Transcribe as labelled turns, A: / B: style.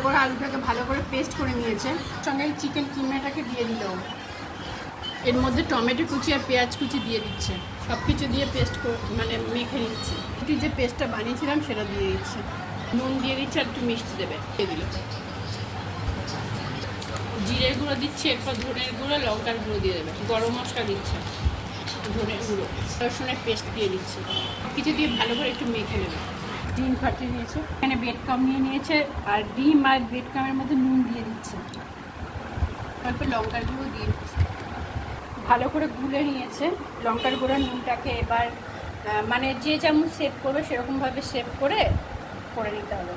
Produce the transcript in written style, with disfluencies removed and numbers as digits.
A: করে আলুটাকে ভালো করে পেস্ট করে নিয়েছে, সঙ্গে চিকেন কিমাটাকে দিয়ে দিল। এর মধ্যে টমেটো কুচি আর পেঁয়াজ কুচি দিয়ে দিচ্ছে, সব কিছু দিয়ে পেস্ট মানে মেখে নিচ্ছে। এটি যে পেস্টটা বানিয়েছিলাম সেটা দিয়ে দিচ্ছে, নুন দিয়ে দিচ্ছে আর একটু মিষ্টি দেবে, দিয়ে দিল। জিরের গুঁড়ো দিচ্ছে, এরপর ধনের গুঁড়ো, লঙ্কার গুঁড়ো দিয়ে দেবে, গরম মশলা দিচ্ছে, ধনের গুঁড়ো, রসুনের পেস্ট দিয়ে দিচ্ছে, কিছু দিয়ে ভালো করে একটু মেখে নেবে। ডিম ফাটিয়ে নিয়েছে, এখানে বেড কাম নিয়ে নিয়েছে, আর ডিম আর বেড কামের মধ্যে নুন দিয়ে দিচ্ছে, অল্প লঙ্কার গুঁড়ো দিয়ে দিচ্ছে, ভালো করে গুলে নিয়েছে লঙ্কার গুঁড়ো নুনটাকে। এবার মানে যে যেমন সেভ করবে সেরকমভাবে সেভ করে নিতে হবে।